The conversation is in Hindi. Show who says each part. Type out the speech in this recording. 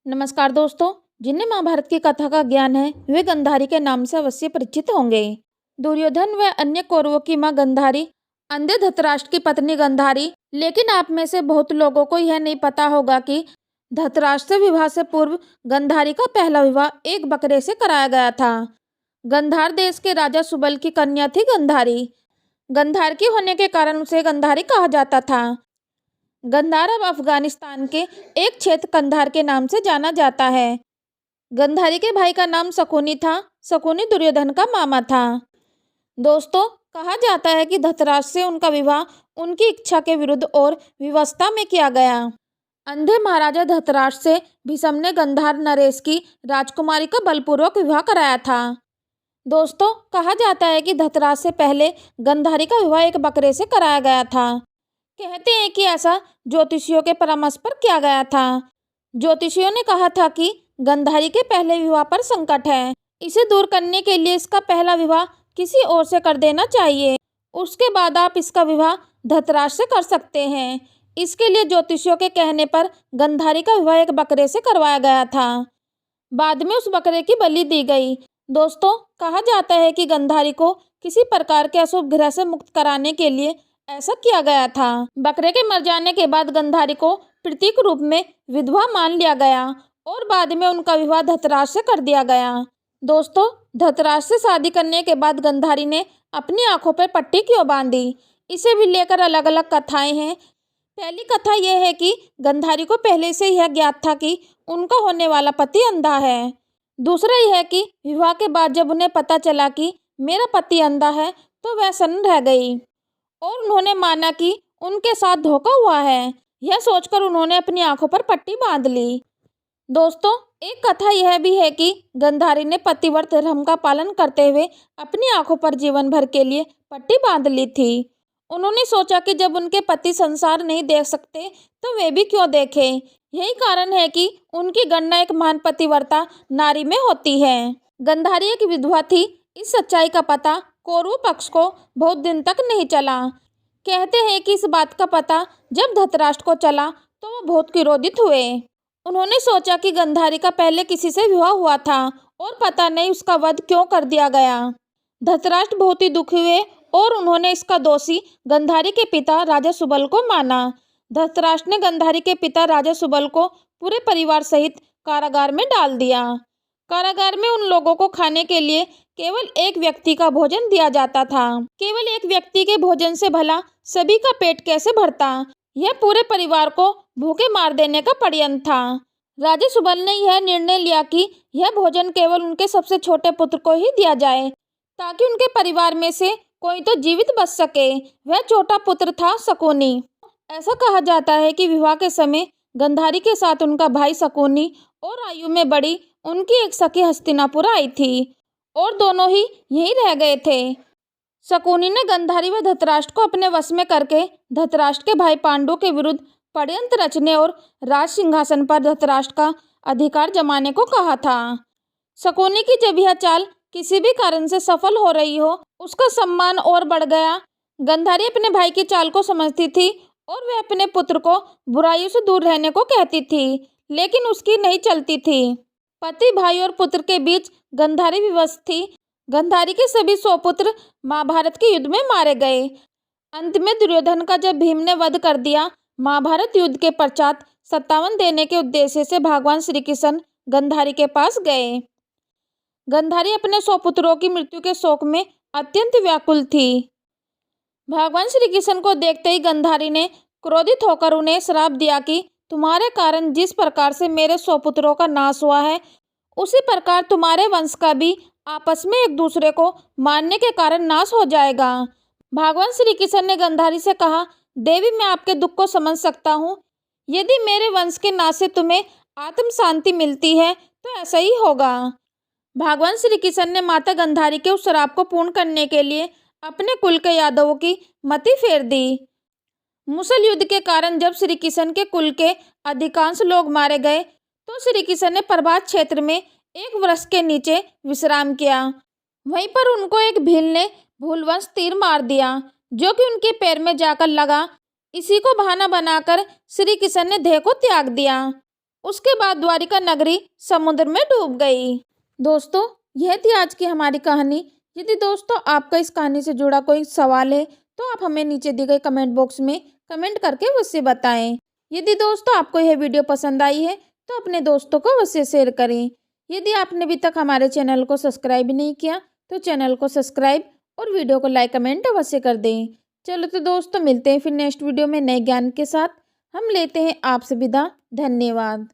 Speaker 1: नमस्कार दोस्तों। जिन्हें महाभारत की कथा का ज्ञान है वे गंधारी के नाम से अवश्य परिचित होंगे। दुर्योधन व अन्य कौरवों की मां गंधारी, अंधे धृतराष्ट्र की पत्नी गंधारी। लेकिन आप में से बहुत लोगों को यह नहीं पता होगा कि धृतराष्ट्र से विवाह से पूर्व गंधारी का पहला विवाह एक बकरे से कराया गया था। गंधार देश के राजा सुबल की कन्या थी गंधारी। गंधार की होने के कारण उसे गंधारी कहा जाता था। गंधार अब अफगानिस्तान के एक क्षेत्र कंधार के नाम से जाना जाता है। गंधारी के भाई का नाम शकुनी था। शकुनी दुर्योधन का मामा था। दोस्तों, कहा जाता है कि धृतराष्ट्र से उनका विवाह उनकी इच्छा के विरुद्ध और विवशता में किया गया। अंधे महाराजा धृतराष्ट्र से भीष्म ने गंधार नरेश की राजकुमारी का बलपूर्वक विवाह कराया था। दोस्तों, कहा जाता है कि धृतराष्ट्र से पहले गंधारी का विवाह एक बकरे से कराया गया था। कहते हैं कि ऐसा ज्योतिषियों के परामर्श पर किया गया था। ज्योतिषियों ने कहा था कि गंधारी के पहले विवाह पर संकट है, इसे दूर करने के लिए इसका पहला विवाह किसी और से कर देना चाहिए, उसके बाद आप इसका विवाह धृतराष्ट्र से कर सकते हैं। इसके लिए ज्योतिषियों के कहने पर गंधारी का विवाह एक बकरे से करवाया गया था। बाद में उस बकरे की बलि दी गई। दोस्तों, कहा जाता है कि गंधारी को किसी प्रकार के अशुभ ग्रह से मुक्त कराने के लिए ऐसा किया गया था। बकरे के मर जाने के बाद गंधारी को प्रतीक रूप में विधवा मान लिया गया और बाद में उनका विवाह धृतराष्ट्र से कर दिया गया। दोस्तों, धृतराष्ट्र से शादी करने के बाद गंधारी ने अपनी आंखों पर पट्टी क्यों बांधी, इसे भी लेकर अलग अलग कथाएं हैं। पहली कथा यह है कि गंधारी को पहले से यह ज्ञात था कि उनका होने वाला पति अंधा है। दूसरा यह है कि विवाह के बाद जब उन्हें पता चला कि मेरा पति अंधा है तो वह सन्न रह गई और उन्होंने माना कि उनके साथ धोखा हुआ है। यह सोचकर उन्होंने अपनी आंखों पर पट्टी बांध ली। दोस्तों, एक कथा यह भी है कि गंधारी ने पतिव्रत धर्म का पालन करते हुए अपनी आंखों पर जीवन भर के लिए पट्टी बांध ली थी। उन्होंने सोचा कि जब उनके पति संसार नहीं देख सकते तो वे भी क्यों देखें। यही कारण है कि उनकी गणना एक महान पतिव्रता नारी में होती है। गंधारी एक विधवा थी। इस सच्चाई का पता कौरव पक्ष को बहुत दिन तक नहीं चला। कहते हैं कि इस बात का पता जब धृतराष्ट्र को चला तो वो बहुत क्रोधित हुए। उन्होंने सोचा कि गंधारी का पहले किसी से विवाह हुआ था और पता नहीं उसका वध क्यों कर दिया गया। धृतराष्ट्र बहुत ही दुखी हुए और उन्होंने इसका दोषी गंधारी के पिता राजा सुबल को माना। धृतराष्ट्र ने गंधारी के पिता राजा सुबल को पूरे परिवार सहित कारागार में डाल दिया। कारागार में उन लोगों को खाने के लिए केवल एक व्यक्ति का भोजन दिया जाता था। केवल एक व्यक्ति के भोजन से भला सभी का पेट कैसे भरता। यह पूरे परिवार को भूखे मार देने का षड्यंत्र था। राजा सुबल ने यह निर्णय लिया कि यह भोजन केवल उनके सबसे छोटे पुत्र को ही दिया जाए ताकि उनके परिवार में से कोई तो जीवित बच सके। वह छोटा पुत्र था शकुनी। ऐसा कहा जाता है कि विवाह के समय गंधारी के साथ उनका भाई शकुनी और आयु में बड़ी उनकी एक सखी हस्तिनापुर आई थी और दोनों ही यहीं रह गए थे। शकुनी ने गंधारी व धृतराष्ट्र को अपने वश में करके धृतराष्ट्र के भाई पांडु के विरुद्ध षड्यंत्र रचने और राज सिंहासन पर धृतराष्ट्र का अधिकार जमाने को कहा था। शकुनी की जब यह चाल किसी भी कारण से सफल हो रही हो, उसका सम्मान और बढ़ गया। गंधारी अपने भाई की चाल को समझती थी और वह अपने पुत्र को बुराइयों से दूर रहने को कहती थी, लेकिन उसकी नहीं चलती थी। पति, भाई और पुत्र के बीच गंधारी विवश थी। गंधारी के सभी 100 पुत्र महाभारत के युद्ध में मारे गए। अंत में दुर्योधन का जब भीम ने वध कर दिया, महाभारत युद्ध के पश्चात 57 देने के उद्देश्य से भगवान श्री कृष्ण गंधारी के पास गए। गंधारी अपने 100 पुत्रों की मृत्यु के शोक में अत्यंत व्याकुल थी। भगवान श्री कृष्ण को देखते ही गंधारी ने क्रोधित होकर उन्हें श्राप दिया कि तुम्हारे कारण जिस प्रकार से मेरे 100 पुत्रों का नाश हुआ है, उसी प्रकार तुम्हारे वंश का भी आपस में एक दूसरे को मारने के कारण नाश हो जाएगा। भगवान श्री कृष्ण ने गंधारी से कहा, देवी, मैं आपके दुख को समझ सकता हूँ। यदि मेरे वंश के नाश से तुम्हें आत्म शांति मिलती है तो ऐसा ही होगा। भगवान श्री कृष्ण ने माता गंधारी के उस श्राप को पूर्ण करने के लिए अपने कुल के यादवों की मति फेर दी। मुसल युद्ध के कारण जब श्री कृष्ण के कुल के अधिकांश लोग मारे गए तो श्री कृष्ण ने प्रभात क्षेत्र में एक वृक्ष के नीचे विश्राम किया। वहीं पर उनको एक भील ने भूलवश तीर मार दिया जो कि उनके पैर में जाकर लगा। इसी को बहाना बनाकर श्री कृष्ण ने देह को त्याग दिया। उसके बाद द्वारिका नगरी समुद्र में डूब गई। दोस्तों, यह थी आज की हमारी कहानी। यदि दोस्तों आपका इस कहानी से जुड़ा कोई सवाल है तो आप हमें नीचे दिए गए कमेंट बॉक्स में कमेंट करके मुझसे बताएं। यदि दोस्तों आपको यह वीडियो पसंद आई है तो अपने दोस्तों को अवश्य शेयर करें। यदि आपने अभी तक हमारे चैनल को सब्सक्राइब नहीं किया तो चैनल को सब्सक्राइब और वीडियो को लाइक कमेंट अवश्य कर दें। चलो तो दोस्तों, मिलते हैं फिर नेक्स्ट वीडियो में नए ज्ञान के साथ। हम लेते हैं आपसे विदा। धन्यवाद।